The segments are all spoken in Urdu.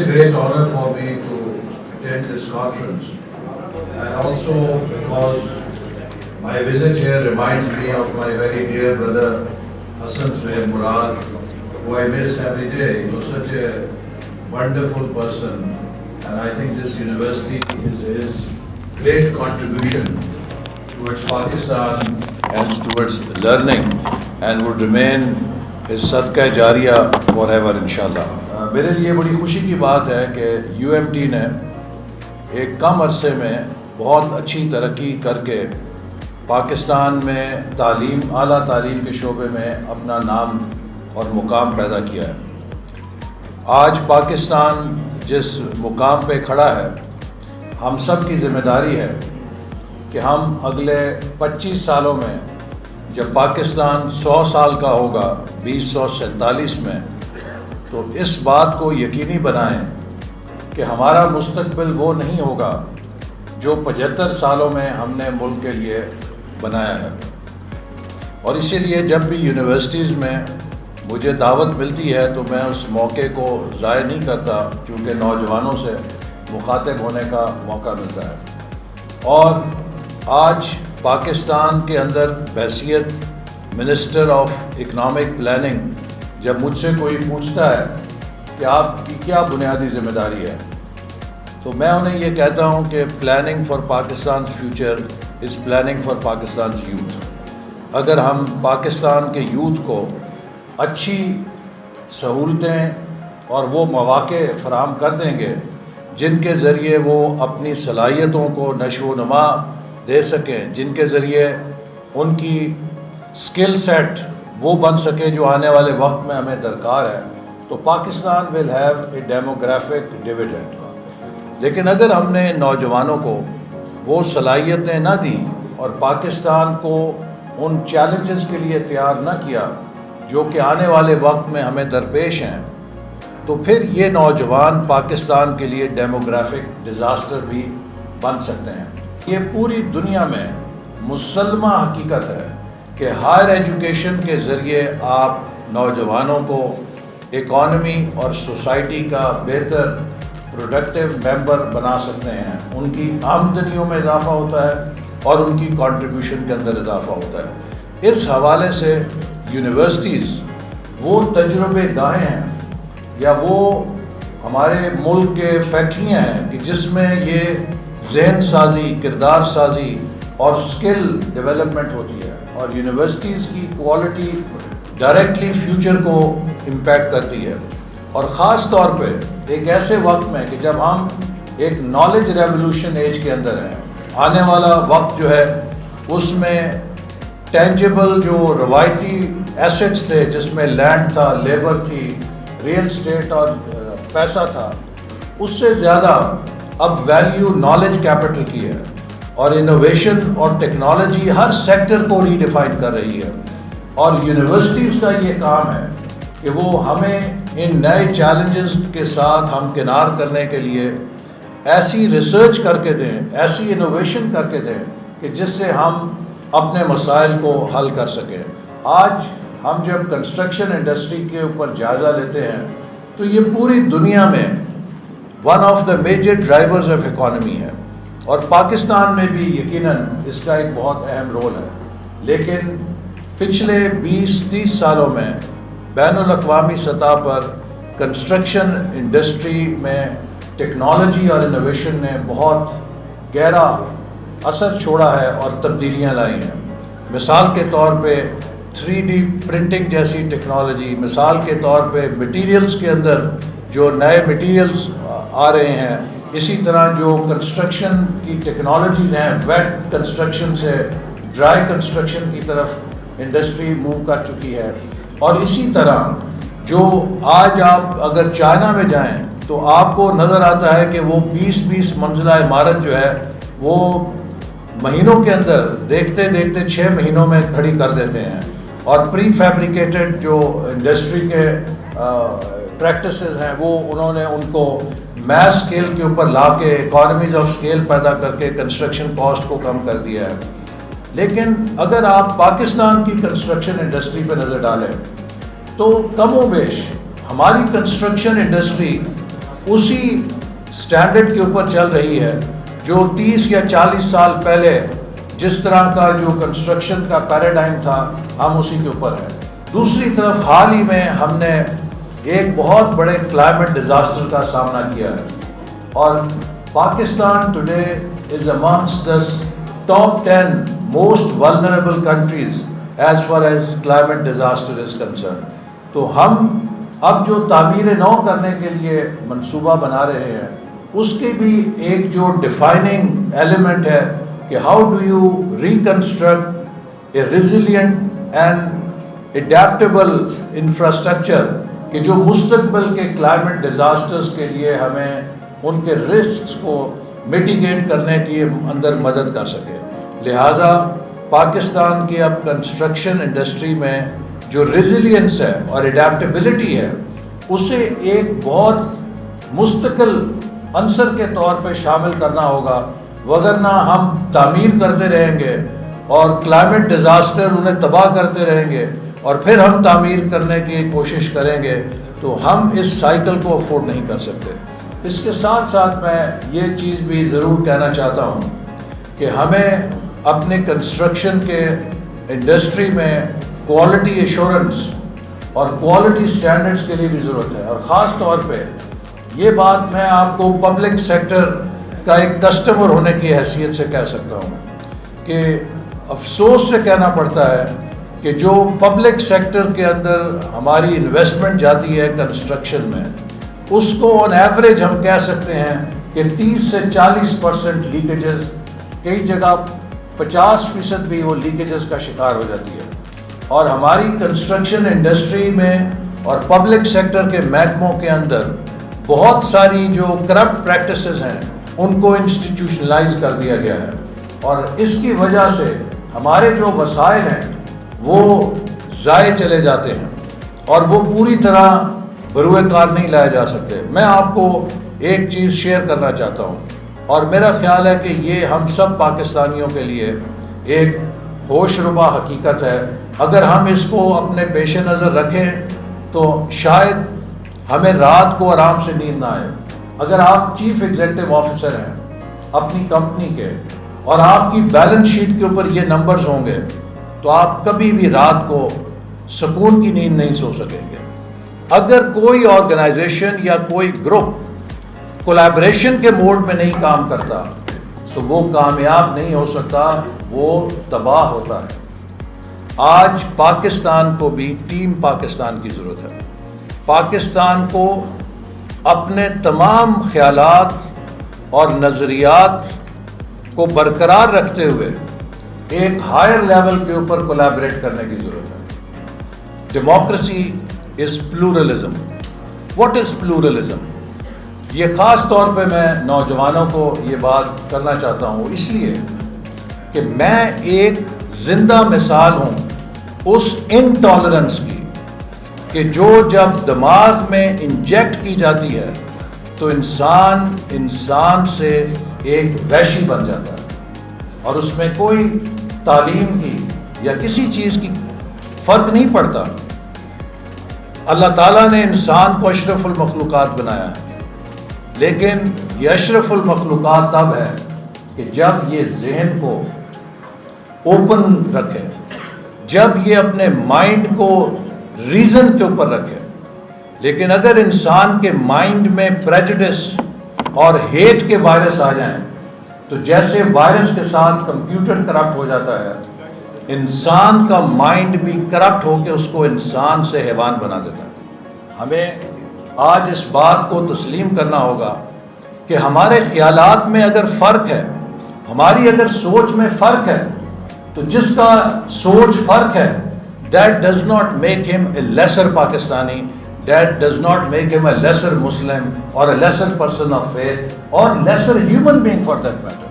great honor for me to attend this conference, and also because my visit here reminds me of my very dear brother Hassan Suhail Murad, who I miss every day. He was such a wonderful person, and I think this university is his great contribution towards Pakistan and towards learning, and would remain his sadqa jariya forever inshallah. میرے لیے بڑی خوشی کی بات ہے کہ یو ایم ٹی نے ایک کم عرصے میں بہت اچھی ترقی کر کے پاکستان میں تعلیم، اعلیٰ تعلیم کے شعبے میں اپنا نام اور مقام پیدا کیا ہے. آج پاکستان جس مقام پہ کھڑا ہے، ہم سب کی ذمہ داری ہے کہ ہم اگلے 25 سالوں میں جب پاکستان 100 سال کا ہوگا 2047 میں، تو اس بات کو یقینی بنائیں کہ ہمارا مستقبل وہ نہیں ہوگا جو 75 سالوں میں ہم نے ملک کے لیے بنایا ہے. اور اسی لیے جب بھی یونیورسٹیز میں مجھے دعوت ملتی ہے تو میں اس موقع کو ضائع نہیں کرتا، کیونکہ نوجوانوں سے مخاطب ہونے کا موقع ملتا ہے. اور آج پاکستان کے اندر بحیثیت منسٹر آف اکنامک پلاننگ جب مجھ سے کوئی پوچھتا ہے کہ آپ کی کیا بنیادی ذمہ داری ہے، تو میں انہیں یہ کہتا ہوں کہ planning for Pakistan future is planning for Pakistan youth. اگر ہم پاکستان کے یوتھ کو اچھی سہولتیں اور وہ مواقع فراہم کر دیں گے جن کے ذریعے وہ اپنی صلاحیتوں کو نشو و نما دے سکیں، جن کے ذریعے ان کی اسکل سیٹ وہ بن سکے جو آنے والے وقت میں ہمیں درکار ہے، تو Pakistan will have a demographic dividend. لیکن اگر ہم نے نوجوانوں کو وہ صلاحیتیں نہ دیں اور پاکستان کو ان چیلنجز کے لیے تیار نہ کیا جو کہ آنے والے وقت میں ہمیں درپیش ہیں، تو پھر یہ نوجوان پاکستان کے لیے ڈیموگرافک ڈیزاسٹر بھی بن سکتے ہیں. یہ پوری دنیا میں مسلمہ حقیقت ہے کہ ہائر ایجوکیشن کے ذریعے آپ نوجوانوں کو اکانومی اور سوسائٹی کا بہتر پروڈکٹیو ممبر بنا سکتے ہیں. ان کی آمدنیوں میں اضافہ ہوتا ہے اور ان کی کنٹریبیوشن کے اندر اضافہ ہوتا ہے. اس حوالے سے یونیورسٹیز وہ تجربے گاہیں ہیں یا وہ ہمارے ملک کے فیکٹریاں ہیں کہ جس میں یہ ذہن سازی، کردار سازی اور سکل ڈیولپمنٹ ہوتی ہے، اور یونیورسٹیز کی کوالٹی ڈائریکٹلی فیوچر کو امپیکٹ کرتی ہے. اور خاص طور پہ ایک ایسے وقت میں کہ جب ہم ایک نالج ریولوشن ایج کے اندر ہیں، آنے والا وقت جو ہے اس میں ٹینجیبل جو روایتی ایسٹس تھے جس میں لینڈ تھا، لیبر تھی، ریئل اسٹیٹ اور پیسہ تھا، اس سے زیادہ اب ویلیو نالج کیپٹل کی ہے. اور انوویشن اور ٹیکنالوجی ہر سیکٹر کو ری ڈیفائن کر رہی ہے، اور یونیورسٹیز کا یہ کام ہے کہ وہ ہمیں ان نئے چیلنجز کے ساتھ ہمکنار کرنے کے لیے ایسی ریسرچ کر کے دیں، ایسی انوویشن کر کے دیں کہ جس سے ہم اپنے مسائل کو حل کر سکیں. آج ہم جب کنسٹرکشن انڈسٹری کے اوپر جائزہ لیتے ہیں تو یہ پوری دنیا میں one of the major drivers of economy ہے، اور پاکستان میں بھی یقیناً اس کا ایک بہت اہم رول ہے. لیکن پچھلے 20-30 سالوں میں بین الاقوامی سطح پر کنسٹرکشن انڈسٹری میں ٹیکنالوجی اور انوویشن نے بہت گہرا اثر چھوڑا ہے اور تبدیلیاں لائی ہیں. مثال کے طور پہ 3D پرنٹنگ جیسی ٹیکنالوجی، مثال کے طور پہ مٹیریلز کے اندر جو نئے مٹیریلز آ رہے ہیں، اسی طرح جو کنسٹرکشن کی ٹیکنالوجیز ہیں، ویٹ کنسٹرکشن سے ڈرائی کنسٹرکشن کی طرف انڈسٹری موو کر چکی ہے. اور اسی طرح جو آج آپ اگر چائنا میں جائیں تو آپ کو نظر آتا ہے کہ وہ 20 منزلہ عمارت جو ہے وہ مہینوں کے اندر دیکھتے دیکھتے 6 مہینوں میں کھڑی کر دیتے ہیں. اور پری فیبریکیٹڈ جو انڈسٹری کے پریکٹسز ہیں وہ انہوں نے ان کو میس اسکیل کے اوپر لا کے اکانومیز آف اسکیل پیدا کر کے کنسٹرکشن کاسٹ کو کم کر دیا ہے. لیکن اگر آپ پاکستان کی کنسٹرکشن انڈسٹری پہ نظر ڈالیں تو کم و بیش ہماری کنسٹرکشن انڈسٹری اسی سٹینڈرڈ کے اوپر چل رہی ہے جو 30 یا 40 سال پہلے جس طرح کا جو کنسٹرکشن کا پیراڈائم تھا ہم اسی کے اوپر ہیں. دوسری طرف حال ہی میں ہم نے ایک بہت بڑے کلائمیٹ ڈیزاسٹر کا سامنا کیا ہے اور Pakistan today is amongst the top 10 most vulnerable countries as far as climate disaster is concerned. تو ہم اب جو تعمیر نو کرنے کے لیے منصوبہ بنا رہے ہیں اس کے بھی ایک جو ڈیفائننگ ایلیمنٹ ہے کہ how do you reconstruct a resilient and adaptable infrastructure کہ جو مستقبل کے کلائمیٹ ڈیزاسٹرز کے لیے ہمیں ان کے رسکس کو میٹیگیٹ کرنے کے اندر مدد کر سکے. لہٰذا پاکستان کی اب کنسٹرکشن انڈسٹری میں جو ریزیلینس ہے اور اڈیپٹیبلٹی ہے اسے ایک بہت مستقل عنصر کے طور پہ شامل کرنا ہوگا، وگرنہ ہم تعمیر کرتے رہیں گے اور کلائمیٹ ڈیزاسٹر انہیں تباہ کرتے رہیں گے اور پھر ہم تعمیر کرنے کی کوشش کریں گے تو ہم اس سائیکل کو افورڈ نہیں کر سکتے. اس کے ساتھ ساتھ میں یہ چیز بھی ضرور کہنا چاہتا ہوں کہ ہمیں اپنے کنسٹرکشن کے انڈسٹری میں کوالٹی ایشورنس اور کوالٹی سٹینڈرڈز کے لیے بھی ضرورت ہے. اور خاص طور پہ یہ بات میں آپ کو پبلک سیکٹر کا ایک کسٹمر ہونے کی حیثیت سے کہہ سکتا ہوں کہ افسوس سے کہنا پڑتا ہے کہ جو پبلک سیکٹر کے اندر ہماری انویسٹمنٹ جاتی ہے کنسٹرکشن میں اس کو آن ایوریج ہم کہہ سکتے ہیں کہ 30 سے 40% لیکیجز، کئی جگہ 50% بھی وہ لیکیجز کا شکار ہو جاتی ہے. اور ہماری کنسٹرکشن انڈسٹری میں اور پبلک سیکٹر کے محکموں کے اندر بہت ساری جو کرپٹ پریکٹسز ہیں ان کو انسٹیٹیوشنلائز کر دیا گیا ہے اور اس کی وجہ سے ہمارے جو وسائل ہیں وہ ضائع چلے جاتے ہیں اور وہ پوری طرح بروئے کار نہیں لائے جا سکتے. میں آپ کو ایک چیز شیئر کرنا چاہتا ہوں اور میرا خیال ہے کہ یہ ہم سب پاکستانیوں کے لیے ایک ہوش ربا حقیقت ہے. اگر ہم اس کو اپنے پیش نظر رکھیں تو شاید ہمیں رات کو آرام سے نیند نہ آئے. اگر آپ چیف ایگزیکٹو آفیسر ہیں اپنی کمپنی کے اور آپ کی بیلنس شیٹ کے اوپر یہ نمبرز ہوں گے تو آپ کبھی بھی رات کو سکون کی نیند نہیں سو سکیں گے. اگر کوئی آرگنائزیشن یا کوئی گروپ کولیبریشن کے موڈ میں نہیں کام کرتا تو وہ کامیاب نہیں ہو سکتا، وہ تباہ ہوتا ہے. آج پاکستان کو بھی ٹیم پاکستان کی ضرورت ہے. پاکستان کو اپنے تمام خیالات اور نظریات کو برقرار رکھتے ہوئے ایک ہائر لیول کے اوپر کولیبریٹ کرنے کی ضرورت ہے. Democracy is pluralism. What is pluralism? یہ خاص طور پہ میں نوجوانوں کو یہ بات کرنا چاہتا ہوں اس لیے کہ میں ایک زندہ مثال ہوں اس انٹالرنس کی کہ جو جب دماغ میں انجیکٹ کی جاتی ہے تو انسان سے ایک وحشی بن جاتا ہے اور اس میں کوئی تعلیم کی یا کسی چیز کی فرق نہیں پڑتا. اللہ تعالیٰ نے انسان کو اشرف المخلوقات بنایا ہے لیکن یہ اشرف المخلوقات تب ہے کہ جب یہ ذہن کو اوپن رکھے، جب یہ اپنے مائنڈ کو ریزن کے اوپر رکھے. لیکن اگر انسان کے مائنڈ میں پریجوڈس اور ہیٹ کے وائرس آ جائیں تو جیسے وائرس کے ساتھ کمپیوٹر کرپٹ ہو جاتا ہے، انسان کا مائنڈ بھی کرپٹ ہو کے اس کو انسان سے حیوان بنا دیتا ہے. ہمیں آج اس بات کو تسلیم کرنا ہوگا کہ ہمارے خیالات میں اگر فرق ہے، ہماری اگر سوچ میں فرق ہے تو جس کا سوچ فرق ہے that does not make him a lesser Pakistani, that does not make him a lesser Muslim or a lesser person of faith or lesser human being for that matter.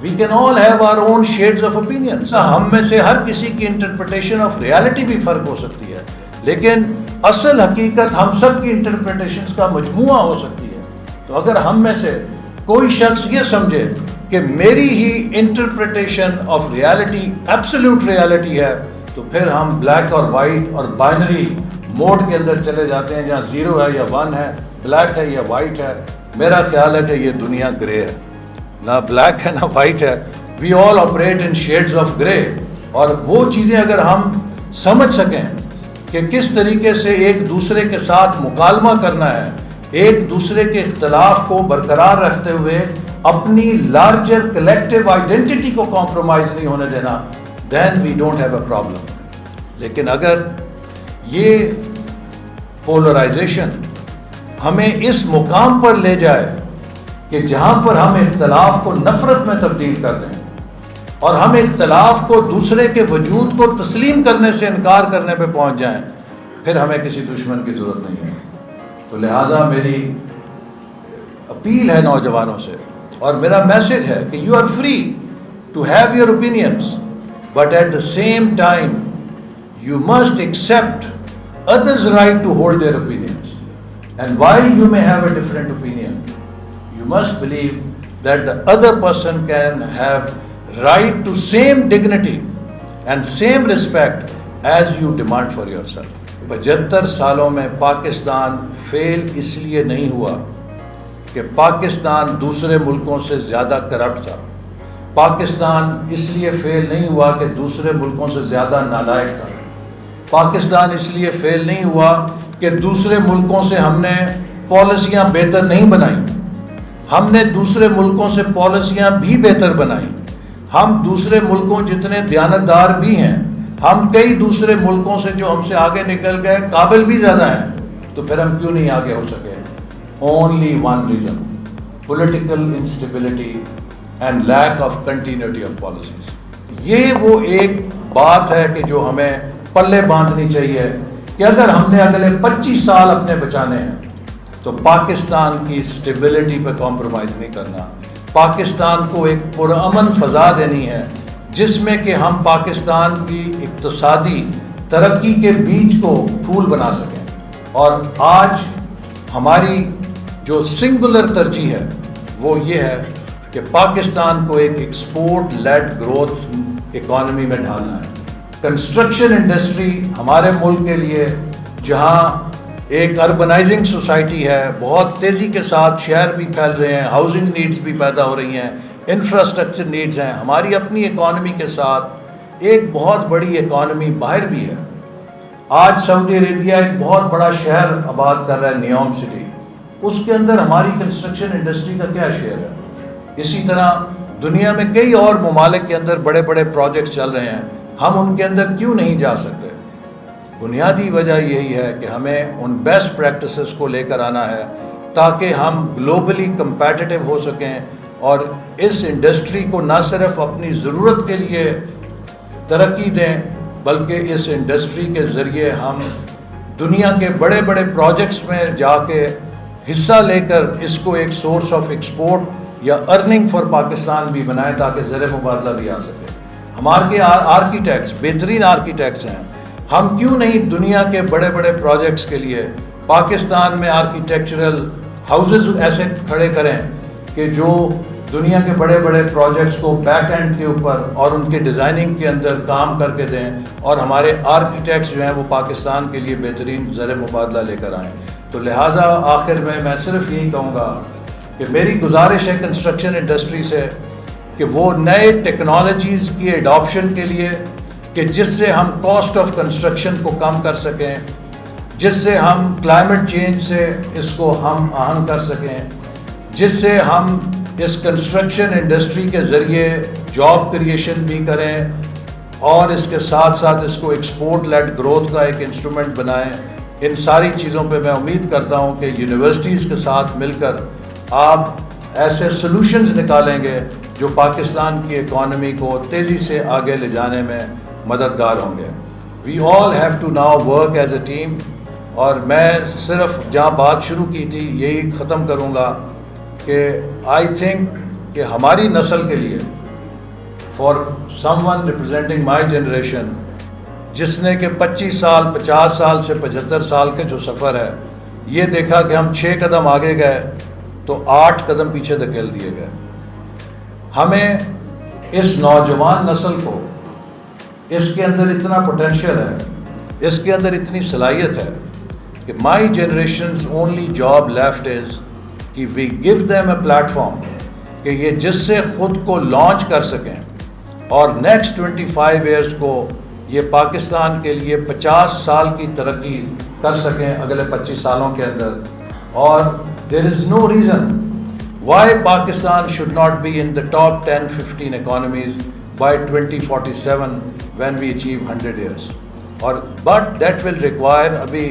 We can all have our own shades of opinions. ہم میں سے ہر کسی کی انٹرپریٹیشن آف ریالٹی بھی فرق ہو سکتی ہے لیکن اصل حقیقت ہم سب کی انٹرپریٹیشنز کا مجموعہ ہو سکتی ہے. تو اگر ہم میں سے کوئی شخص یہ سمجھے کہ میری ہی interpretation of reality absolute reality ہے تو پھر ہم بلیک اور وائٹ اور بائنری موڈ کے اندر چلے جاتے ہیں جہاں 0 ہے یا 1 ہے بلیک ہے یا وائٹ ہے. میرا خیال ہے کہ یہ دنیا گرے ہے, نہ بلیک ہے نہ وائٹ ہے. وی آل operate in sheds of grey. اور وہ چیزیں اگر ہم سمجھ سکیں کہ کس طریقے سے ایک دوسرے کے ساتھ مکالمہ کرنا ہے, ایک دوسرے کے اختلاف کو برقرار رکھتے ہوئے اپنی لارجر کلیکٹیو آئیڈینٹی کو کمپرومائز نہیں ہونے دینا, then we don't have a problem. لیکن اگر یہ پولرائزیشن ہمیں اس مقام پر لے جائے کہ جہاں پر ہم اختلاف کو نفرت میں تبدیل کر دیں اور ہم اختلاف کو دوسرے کے وجود کو تسلیم کرنے سے انکار کرنے پہ پہنچ جائیں, پھر ہمیں کسی دشمن کی ضرورت نہیں ہے. تو لہٰذا میری اپیل ہے نوجوانوں سے اور میرا میسج ہے کہ you are free to have your opinions, but at the same time you must accept others' right to hold their opinions. And while you may have a different opinion, you must believe that the other person can have right to same dignity and same respect as you demand for yourself. 75 سالوں میں پاکستان فیل اس لیے نہیں ہوا کہ پاکستان دوسرے ملکوں سے زیادہ کرپٹ تھا. پاکستان اس لیے فیل نہیں ہوا کہ دوسرے ملکوں سے زیادہ نالائق تھا. پاکستان اس لیے فیل نہیں ہوا کہ دوسرے ملکوں سے ہم نے پالیسیاں بہتر نہیں بنائیں. ہم نے دوسرے ملکوں سے پالیسیاں بھی بہتر بنائیں. ہم دوسرے ملکوں جتنے دیانتدار بھی ہیں, ہم کئی دوسرے ملکوں سے جو ہم سے آگے نکل گئے قابل بھی زیادہ ہیں, تو پھر ہم کیوں نہیں آگے ہو سکے؟ Only one reason, political instability and lack of continuity of policies. یہ وہ ایک بات ہے کہ جو ہمیں پلے باندھنی چاہیے کہ اگر ہم نے اگلے 25 سال اپنے بچانے ہیں تو پاکستان کی اسٹیبلٹی پہ کمپرومائز نہیں کرنا. پاکستان کو ایک پرامن فضا دینی ہے جس میں کہ ہم پاکستان کی اقتصادی ترقی کے بیج کو پھول بنا سکیں. اور آج ہماری جو سنگولر ترجیح ہے وہ یہ ہے کہ پاکستان کو ایک ایکسپورٹ لیڈ گروتھ اکانومی میں ڈھالنا ہے. کنسٹرکشن انڈسٹری ہمارے ملک کے لیے, جہاں ایک اربنائزنگ سوسائٹی ہے, بہت تیزی کے ساتھ شہر بھی پھیل رہے ہیں, ہاؤسنگ نیڈز بھی پیدا ہو رہی ہیں, انفراسٹرکچر نیڈز ہیں, ہماری اپنی اکانومی کے ساتھ ایک بہت بڑی اکانومی باہر بھی ہے. آج سعودی عربیہ ایک بہت بڑا شہر آباد کر رہا ہے, نیوم سٹی. اس کے اندر ہماری کنسٹرکشن انڈسٹری کا کیا شیئر ہے؟ اسی طرح دنیا میں کئی اور ممالک کے اندر بڑے بڑے پروجیکٹس چل رہے ہیں, ہم ان کے اندر کیوں نہیں جا سکتے؟ بنیادی وجہ یہی ہے کہ ہمیں ان بیسٹ پریکٹسز کو لے کر آنا ہے تاکہ ہم گلوبلی کمپیٹیٹو ہو سکیں اور اس انڈسٹری کو نہ صرف اپنی ضرورت کے لیے ترقی دیں بلکہ اس انڈسٹری کے ذریعے ہم دنیا کے بڑے بڑے پروجیکٹس میں جا کے حصہ لے کر اس کو ایک سورس آف ایکسپورٹ یا ارننگ فار پاکستان بھی بنائیں تاکہ زر مبادلہ بھی آ سکے. ہمارے آرکیٹیکٹس بہترین آرکیٹیکٹس ہیں, ہم کیوں نہیں دنیا کے بڑے بڑے پروجیکٹس کے لیے پاکستان میں آرکیٹیکچرل ہاؤسز ایسے کھڑے کریں کہ جو دنیا کے بڑے بڑے پروجیکٹس کو بیک اینڈ کے اوپر اور ان کے ڈیزائننگ کے اندر کام کر کے دیں, اور ہمارے آرکیٹیکٹس جو ہیں وہ پاکستان کے لیے بہترین زر مبادلہ لے کر آئیں. تو لہٰذا آخر میں صرف یہی کہوں گا کہ میری گزارش ہے کنسٹرکشن انڈسٹری سے کہ وہ نئے ٹیکنالوجیز کی ایڈاپشن کے لیے کہ جس سے ہم کاسٹ آف کنسٹرکشن کو کم کر سکیں, جس سے ہم کلائمیٹ چینج سے اس کو ہم آہنگ کر سکیں, جس سے ہم اس کنسٹرکشن انڈسٹری کے ذریعے جاب کریشن بھی کریں اور اس کے ساتھ ساتھ اس کو ایکسپورٹ لیڈ گروتھ کا ایک انسٹرومنٹ بنائیں. ان ساری چیزوں پہ میں امید کرتا ہوں کہ یونیورسٹیز کے ساتھ مل کر آپ ایسے سلوشنز نکالیں گے جو پاکستان کی اکانومی کو تیزی سے آگے لے جانے میں مددگار ہوں گے. We all have to now work as a team. اور میں صرف جہاں بات شروع کی تھی یہی ختم کروں گا کہ آئی تھنک کہ ہماری نسل کے لیے, for some one representing my generation, جس نے کہ 25 سال 50 سال سے 75 سال کا جو سفر ہے, یہ دیکھا کہ ہم 6 قدم آگے گئے تو 8 قدم پیچھے دھکیل دیے گئے. ہمیں اس نوجوان نسل کو, اس کے اندر اتنا پوٹینشیل ہے, اس کے اندر اتنی صلاحیت ہے کہ my generation's only job left is کہ we give them a platform کہ یہ جس سے خود کو لانچ کر سکیں اور نیکسٹ 25 ایئرس کو یہ پاکستان کے لیے 50 سال کی ترقی کر سکیں اگلے 25 سالوں کے اندر. اور there is no reason why Pakistan should not be in the top 10-15 economies by 2047 when we achieve 100 years. اور but that will require, ابھی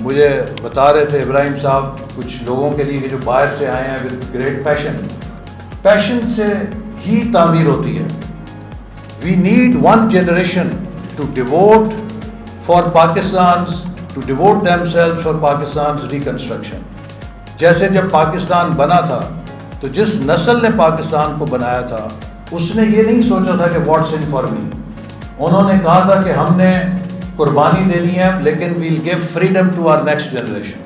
مجھے بتا رہے تھے ابراہیم صاحب کچھ لوگوں کے لیے کہ جو باہر سے آئے ہیں with great passion سے ہی تعمیر ہوتی ہے. We need one generation to devote for Pakistan's, to devote themselves for Pakistan's reconstruction. جیسے جب پاکستان بنا تھا تو جس نسل نے پاکستان کو بنایا تھا اس نے یہ نہیں سوچا تھا کہ واٹس ان فار می. انہوں نے کہا تھا کہ ہم نے قربانی دینی ہے لیکن we'll give freedom to our next generation.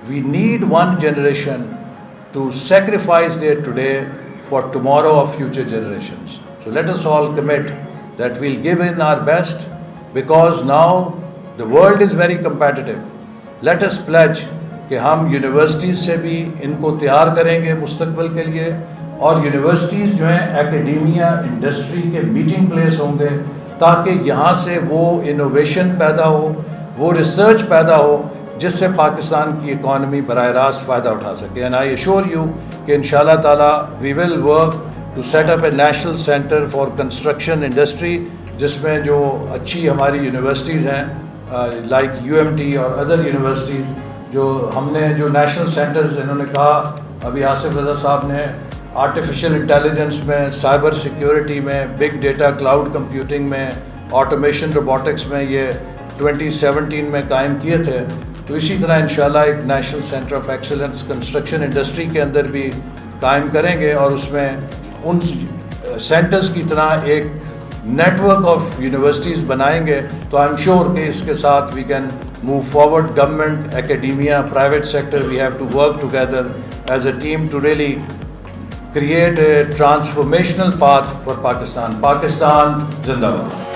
We need one generation to sacrifice their today for tomorrow of future generations. So let us all commit that we'll give in our best because now the world is very competitive. Let us pledge کہ ہم یونیورسٹیز سے بھی ان کو تیار کریں گے مستقبل کے لیے اور یونیورسٹیز جو ہیں ایکیڈیمیا انڈسٹری کے میٹنگ پلیس ہوں گے تاکہ یہاں سے وہ انوویشن پیدا ہو, وہ ریسرچ پیدا ہو جس سے پاکستان کی اکانومی براہ راست فائدہ اٹھا سکے. اینڈ آئی ایشور یو کہ انشاءاللہ تعالیٰ we will work to set up a national centre for construction industry جس میں جو اچھی ہماری یونیورسٹیز ہیں لائک UMT اور ادر یونیورسٹیز جو ہم نے جو نیشنل سینٹرز انہوں نے کہا ابھی آصف رضا صاحب نے آرٹیفیشل انٹیلیجنس میں, سائبر سیکیورٹی میں, بگ ڈیٹا کلاؤڈ کمپیوٹنگ میں, آٹومیشن روبوٹکس میں یہ 2017 میں قائم کیے تھے. تو اسی طرح انشاءاللہ ایک national centre of excellence construction industry کے اندر بھی قائم کریں گے اور اس میں ان سینٹرز کی طرح ایک نیٹ ورک آف یونیورسٹیز بنائیں گے. تو آئی ایم شیور کہ اس کے ساتھ we can move forward. Government, academia, private sector, we have to work together as a team to really create a transformational path for Pakistan. Pakistan Zindabad.